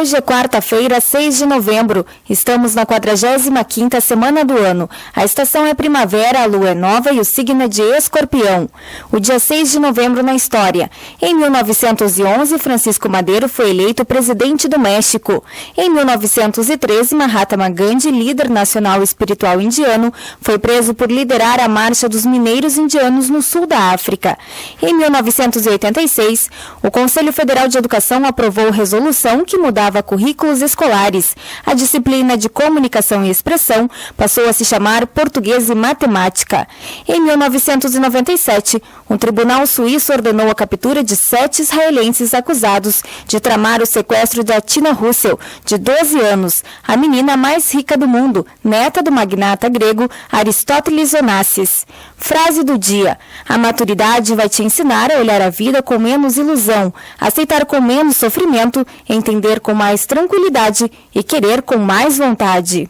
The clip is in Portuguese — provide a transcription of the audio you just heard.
Hoje é quarta-feira, 6 de novembro. Estamos na 45ª semana do ano. A estação é primavera, a lua é nova e o signo é de Escorpião. O dia 6 de novembro na história. Em 1911, Francisco Madero foi eleito presidente do México. Em 1913, Mahatma Gandhi, líder nacional espiritual indiano, foi preso por liderar a Marcha dos Mineiros Indianos no sul da África. Em 1986, o Conselho Federal de Educação aprovou resolução que mudava currículos escolares. A disciplina de comunicação e expressão passou a se chamar português e matemática. Em 1997, um tribunal suíço ordenou a captura de 7 israelenses acusados de tramar o sequestro da Tina Russell, de 12 anos, a menina mais rica do mundo, neta do magnata grego Aristóteles Onassis. Frase do dia: a maturidade vai te ensinar a olhar a vida com menos ilusão, aceitar com menos sofrimento, entender com mais tranquilidade e querer com mais vontade.